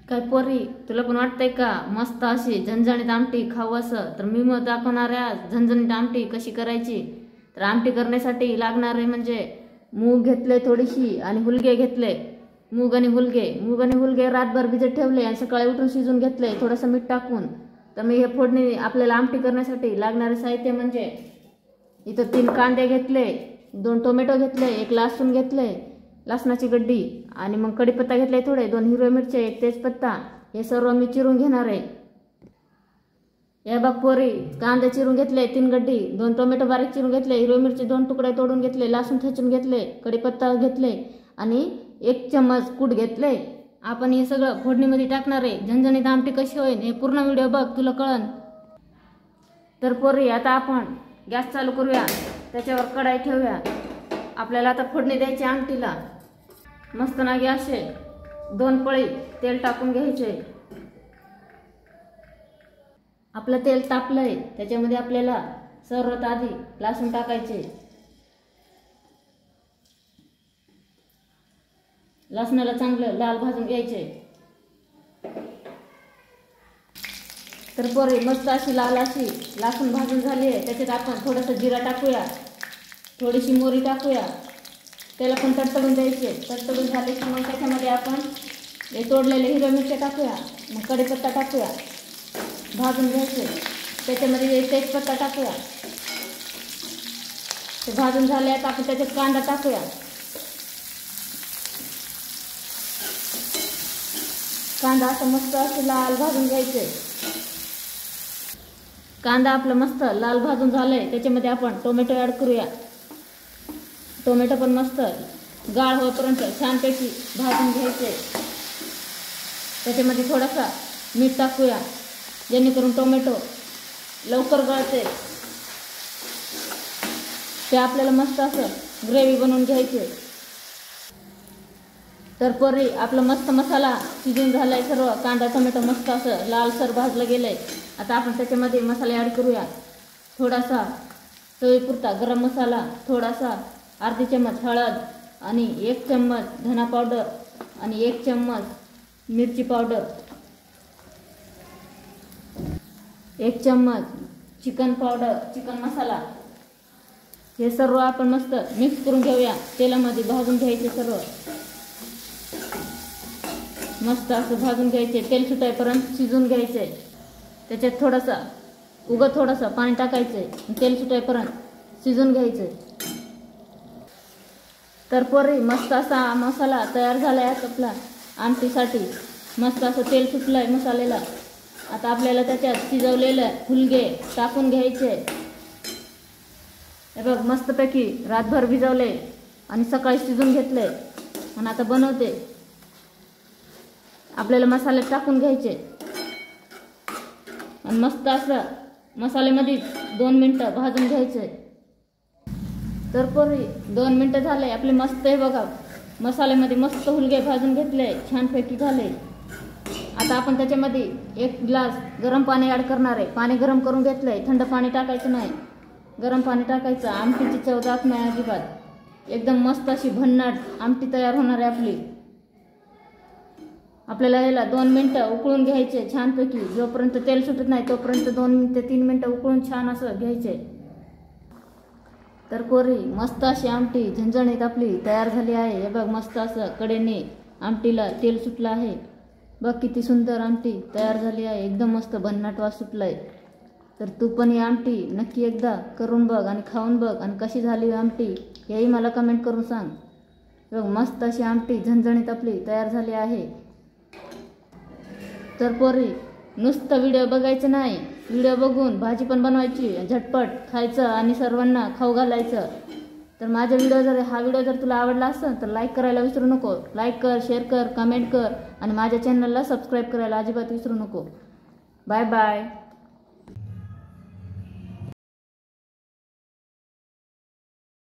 काय पोरी, तुला पण वाटतंय का मस्त अशी झणझणीत आमटी खाऊ असं? तर मी मग दाखवणार आहे आज झणझणीत आमटी कशी करायची. तर आमटी करण्यासाठी लागणारे म्हणजे मूग घेतले थोडीशी आणि हुलगे घेतले. मूग आणि हुलगे रातभर भिजत ठेवले आणि सकाळी उठून शिजून घेतले थोडंसं मीठ टाकून. तर मी हे फोडणी आपल्याला आमटी करण्यासाठी लागणारे साहित्य म्हणजे इथं 3 कांदे घेतले, 2 टोमॅटो घेतले, 1 लसूण घेतले, लसणाची गड्डी आणि मग कढीपत्ता घेतले थोडे, 2 हिरव्या मिरच्या, 1 तेजपत्ता. हे सर्व मी चिरून घेणार आहे. या बघ पोरी, कांदे चिरून घेतले 3 गड्डी, 2 टोमॅटो बारीक चिरून घेतले, हिरव्या मिरची 2 तुकडे तोडून घेतले, लसूण ठेचून घेतले, कढीपत्ता घेतले आणि 1 चम्मच कूट घेतले. आपण हे सगळं फोडणीमध्ये टाकणार आहे. झणझणीत आमटी कशी होईल हे पूर्ण व्हिडिओ बघ, तुला कळन. तर पोरी, आता आपण गॅस चालू करूया, त्याच्यावर कढाई ठेवूया. आपल्याला आता फोडणी द्यायची आमटीला. मस्त ना गॅसचे 2 पळी तेल टाकून घ्यायचे. आपलं तेल तापलंय, त्याच्यामध्ये आपल्याला सर्वात आधी लसूण टाकायचे. लसणाला चांगलं लाल भाजून घ्यायचे. तर पोरी, मस्त अशी लाल अशी लसूण भाजून झाली आहे. त्याच्यात आपण थोडंसं जिरा टाकूया, थोडीशी मोहरी टाकूया, त्याला पण तडतडून द्यायचे. तडतडून झाले की मग त्याच्यामध्ये आपण हे तोडलेले हिरव्या मिरच्या टाकूया, मग कढीपत्ता टाकूया, भाजून घ्यायचे. त्याच्यामध्ये तेजपत्ता टाकूया. ते भाजून झाले आता आपण त्याच्यात कांदा टाकूया. कांदा असं मस्त असं लाल भाजून घ्यायचे. कांदा आपलं मस्त लाल भाजून झालंय, त्याच्यामध्ये आपण टोमॅटो ॲड करूया. टोमॅटो पण मस्त गाळ होईपर्यंत छानपैकी भाजून घ्यायचे. त्याच्यामध्ये थोडासा मीठ टाकूया, जेणेकरून टोमॅटो लवकर गळते. ते आपल्याला मस्त असं ग्रेव्ही बनवून घ्यायचे. तर पोरी, आपलं मस्त मसाला शिजून झालाय सर्व. कांदा टोमॅटो मस्त असं लालसर भाजलं गेलंय. आता आपण त्याच्यामध्ये मसाले ॲड करूया. थोडासा चवीपुरता गरम मसाला, थोडासा अर्धी चम्मच हळद आणि 1 चम्मच धना पावडर आणि 1 चम्मच मिरची पावडर, 1 चम्मच चिकन पावडर, चिकन मसाला. हे सर्व आपण मस्त मिक्स करून घेऊया. तेलामध्ये भाजून घ्यायचे सर्व. मस्त असं भाजून घ्यायचे, तेल सुटायपर्यंत शिजून घ्यायचे. त्याच्यात थोडंसं पाणी टाकायचे, तेल सुटायपर्यंत शिजून घ्यायचे. तर पोरी, मस्त असा मसाला तयार झाला आहे आपला आमटीसाठी. मस्त असं तेल सुटलं आहे मसाल्याला. आता आपल्याला त्याच्यात शिजवलेलं हुलगे टाकून घ्यायचे. हे बघ, मस्तपैकी रातभर भिजवले आणि सकाळी शिजून घेतले आणि आता बनवते. आपल्याला मसाले टाकून घ्यायचे आणि मस्त असं मसाल्यामध्ये 2 मिनटं भाजून घ्यायचे. तर पोरी, 2 मिनटं झाले आपले. मस्त आहे बघा, मसाल्यामध्ये मस्त हुलगे भाजून घेतले, छानपैकी झाले. आता आपण त्याच्यामध्ये 1 ग्लास गरम पाणी ॲड करणार आहे. पाणी गरम करून घेतलंय, थंड पाणी टाकायचं नाही, गरम पाणी टाकायचं. आमटीची चव जात नाही अजिबात. एकदम मस्त अशी भन्नाट आमटी तयार होणार आहे आपली. आपल्याला याला 2 मिनटं उकळून घ्यायचे छानपैकी. जोपर्यंत तेल सुटत नाही तोपर्यंत 2 ते 3 मिनटं उकळून छान असं घ्यायचे. तर पोरी, मस्त अशी आमटी झणझणीत आपली तयार झाली आहे. हे बघ, मस्त असं कडेने आमटीला तेल सुटलं आहे. बघ किती सुंदर आमटी तयार झाली आहे. एकदम मस्त भन्नाट वास सुटलाय. तर तू पण ही आमटी नक्की एकदा करून बघ आणि खाऊन बघ, आणि कशी झाली आमटी हेही मला कमेंट करून सांग. बघ, मस्त अशी आमटी झणझणीत आपली तयार झाली आहे. तर पोरी, नुसतं व्हिडिओ बघायचं नाही, व्हिडिओ बघून भाजी पण बनवायची, झटपट खायचं आणि सर्वांना खाऊ घालायचं. तर हा व्हिडिओ जर तुला आवडला असेल तर लाईक करायला विसरू नको. लाईक कर, शेअर कर, कमेंट कर आणि माझ्या चॅनलला सबस्क्राईब करायला अजिबात विसरू नको. Bye bye.